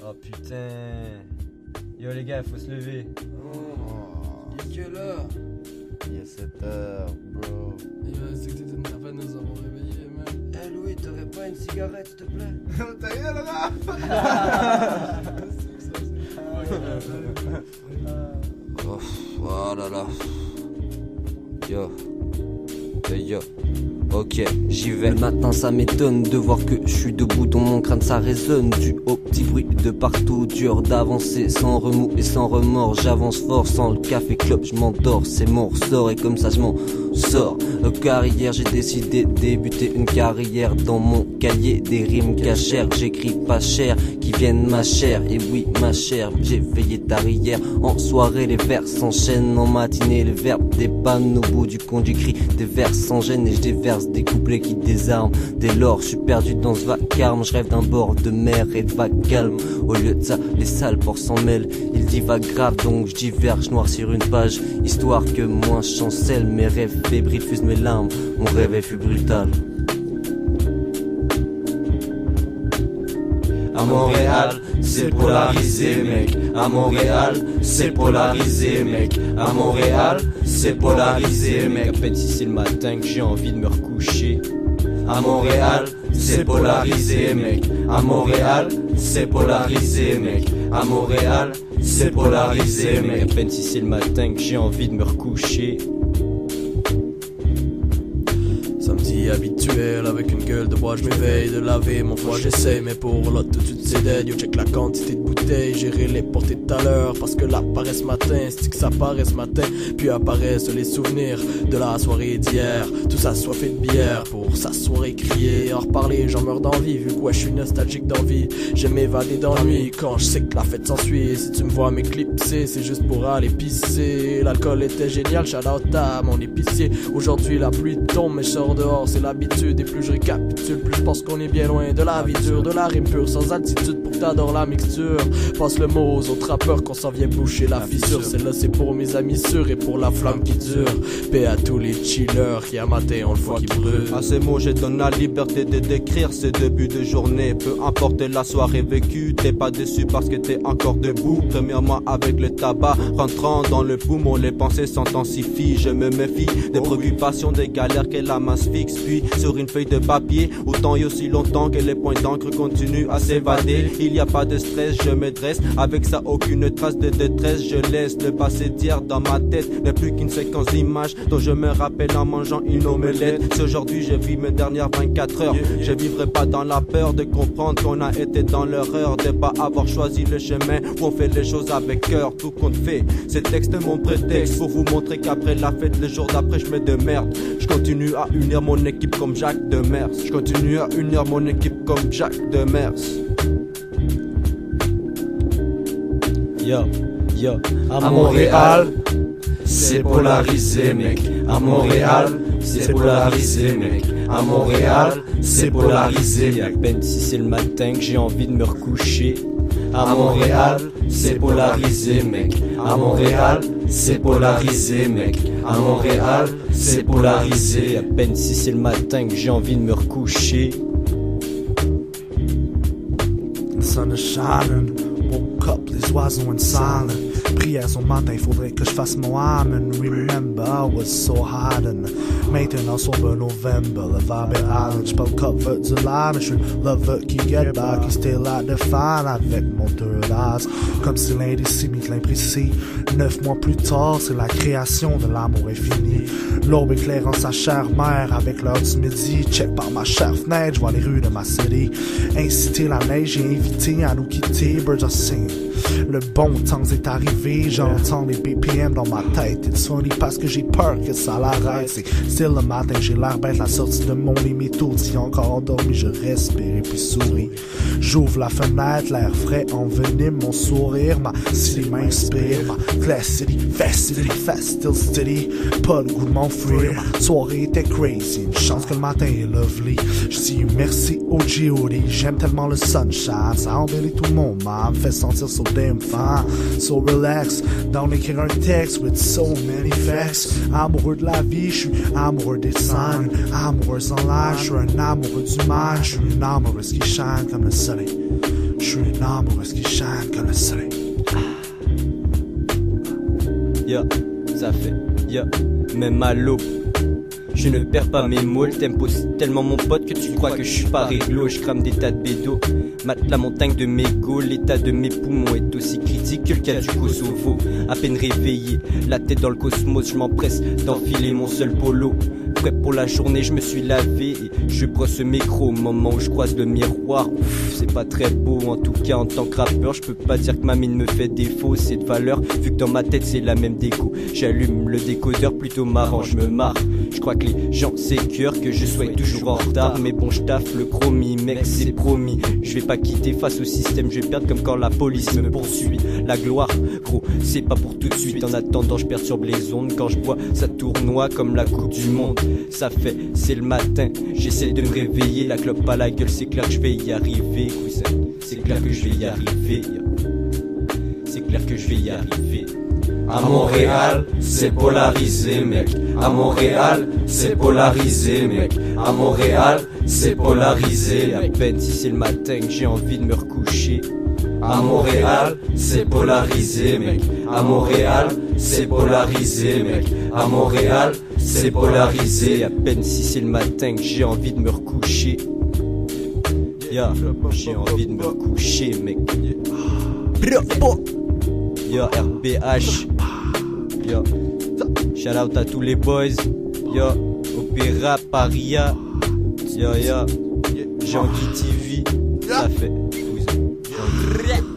Oh putain. Yo les gars, faut se lever. Il est quelle heure? Il est 7h, bro. C'est que t'étais en train de nous avoir réveillés, man. Eh Louis, t'aurais pas une cigarette, s'il te plaît? Ta gueule, Raph! Oh là là. Yo. Yo. Ok, j'y vais. Le matin ça m'étonne de voir que je suis debout dans mon crâne, ça résonne. Du haut petit bruit de partout, dur d'avancer sans remous et sans remords. J'avance fort sans le café clope, je m'endors, c'est mon ressort et comme ça je m'en sors. Car hier j'ai décidé de débuter une carrière dans mon cahier des rimes cachères. J'écris pas cher, qui viennent ma chère. Et oui ma chère, j'ai veillé tard hier. En soirée les vers s'enchaînent, en matinée les verbes dépannent. Au bout du compte j'écris des vers sans gêne et je déverse des couplets qui désarment. Dès lors je suis perdu dans ce vacarme, je rêve d'un bord de mer et de vagues calmes. Au lieu de ça les sales porcs s'en mêlent, ils divaguent grave donc je diverge noir sur une page. Histoire que moi je chancelle, mes rêves fébriles fusent mes larmes, mon réveil fut brutal. À Montréal, c'est polarisé, mec. À Montréal, c'est polarisé, mec. À Montréal, c'est polarisé, mec. À peine si c'est le matin que j'ai envie de me recoucher. À Montréal, c'est polarisé, mec. À Montréal, c'est polarisé, mec. À Montréal, c'est polarisé, À mec. peine si c'est le matin que j'ai envie de me recoucher. Samedi habituel avec une gueule de bois, je m'éveille de laver mon foie, j'essaie mais pour l'autre tout de suite c'est dead. Yo check la quantité de bouteilles, j'irai les porter tout à l'heure parce que là paraît ce matin, c'est que ça paraît ce matin. Puis apparaissent les souvenirs de la soirée d'hier, tout ça soifé de bière pour s'asseoir et crier, en reparler, j'en meurs d'envie vu que ouais je suis nostalgique d'envie. J'aime m'évader dans la nuit quand je sais que la fête s'ensuit. Si tu me vois m'éclipser, c'est juste pour aller pisser. L'alcool était génial, shout out à mon épicier. Aujourd'hui la pluie tombe mais je sors dehors, c'est l'habitude. Et plus je récapitule, plus je pense qu'on est bien loin de la vie dure, de la rime pure, sans altitude pour que t'adores la mixture. Passe le mot aux autres rappeurs qu'on s'en vient boucher la fissure. Celle-là c'est pour mes amis sûrs et pour la flamme qui dure. Paix à tous les chillers qui à matin on le voit qui brûle. À ces mots je donne la liberté de décrire ce début de journée. Peu importe la soirée vécue, t'es pas déçu parce que t'es encore debout. Premièrement avec le tabac rentrant dans le poumon, les pensées s'intensifient. Je me méfie des préoccupations, des galères que la masse fixe. Puis sur une feuille de papier, autant et aussi longtemps que les points d'encre continuent à s'évader. Il n'y a pas de stress, je me dresse, avec ça aucune trace de détresse. Je laisse le passé d'hier dans ma tête, n'est plus qu'une séquence d'images dont je me rappelle en mangeant une omelette. Si aujourd'hui je vis mes dernières 24 heures, je vivrai pas dans la peur de comprendre qu'on a été dans l'erreur de pas avoir choisi le chemin où on fait les choses avec cœur. Tout compte fait, ces textes mon prétexte pour vous montrer qu'après la fête, le jour d'après je me démerde. Je continue à unir mon équipe comme Jacques Demers. Je continue à unir mon équipe comme Jacques Demers. Yo, yo, À Montréal, c'est polarisé, mec. À Montréal, c'est polarisé, mec. À Montréal, c'est polarisé, À mec. peine si c'est le matin que j'ai envie de me recoucher. À Montréal, c'est polarisé, mec. À Montréal, c'est polarisé, mec. À Montréal, c'est polarisé. À peine si c'est le matin que j'ai envie de me recoucher. The sun is shining, woke up les oiseaux in silent. Prière son matin, faudrait que je fasse mon amen. Remember, I was so hiding. Maintenant, sombre November, le vibe est island. J'parle cover du line, mais j'suis le lover qui get back, qui still like the fine avec mon third eyes. Comme si l'indécis m'est l'imprécis. 9 mois plus tard, c'est la création de l'amour infini. L'aube éclairant sa chère mère avec l'heure du midi. Check par ma chère fenêtre, j'vois les rues de ma city. Inciter la neige et inviter à nous quitter, birds are singing. Le bon temps est arrivé, j'entends les BPM dans ma tête. It's funny parce que j'ai peur que ça l'arrête. C'est still le matin, j'ai l'air bête, la sortie de mon lit m'étourdit. Encore endormi, je respire et puis souris. J'ouvre la fenêtre, l'air frais envenime mon sourire. Ma city m'inspire, ma class city, fast still steady. Pas le goût de m'enfuir, ma soirée était crazy. Une chance que le matin est lovely. Je dis merci au G.O.D. J'aime tellement le sunshine, ça embellit tout le monde, me fait sentir so damn fine, so relax. D'en écrire un texte with so many facts. Amoureux de la vie, je suis amoureux des signes. Amoureux sans l'âge, je suis un amoureux du mal. Je suis une amoureuse qui shine comme le soleil. Je suis une amoureuse qui chaîne que le soleil. Ya, ça fait, ya, même à l'aube. Je ne perds pas mes mots, le tempo c'est tellement mon pote que tu crois que je suis pas réglo. Je crame des tas de bédos, mate la montagne de mégots. L'état de mes poumons est aussi critique que le cas du Kosovo. À peine réveillé, la tête dans le cosmos, je m'empresse d'enfiler mon seul polo. Prêt pour la journée, je me suis lavé et je brosse mes crocs. Au moment où je croise le miroir, ouf, c'est pas très beau. En tout cas, en tant que rappeur, je peux pas dire que ma mine me fait défaut. C'est de valeur, vu que dans ma tête c'est la même déco. J'allume le décodeur, plutôt marrant, je me marre. Je crois que les gens s'écœurent que je sois toujours en retard. Mais bon, je taffe le chromie, mec, c'est promis. Je vais pas quitter face au système, je vais perdre comme quand la police me poursuit. La gloire, gros, c'est pas pour tout de suite. En attendant, je perturbe les ondes. Quand je bois, ça tournoie comme la coupe du monde. Ça fait, c'est le matin, j'essaie de me réveiller. La clope à la gueule, c'est clair que je vais y arriver, cousin. C'est clair que je vais y arriver. C'est clair que je vais y arriver. À Montréal, c'est polarisé, mec. À Montréal, c'est polarisé, mec. À Montréal, c'est polarisé. À peine si c'est le matin que j'ai envie de me recoucher. À Montréal, c'est polarisé, mec. À Montréal, c'est polarisé, mec. À Montréal, c'est polarisé. À peine si c'est le matin que j'ai envie de me recoucher. Ya, j'ai envie de me recoucher, mec. Yo, RBH. Yo, shout out à tous les boys. Yo, Opéra, Paria. Yo, yo, Jean-Guy TV. Ça fait. Jean-Guy.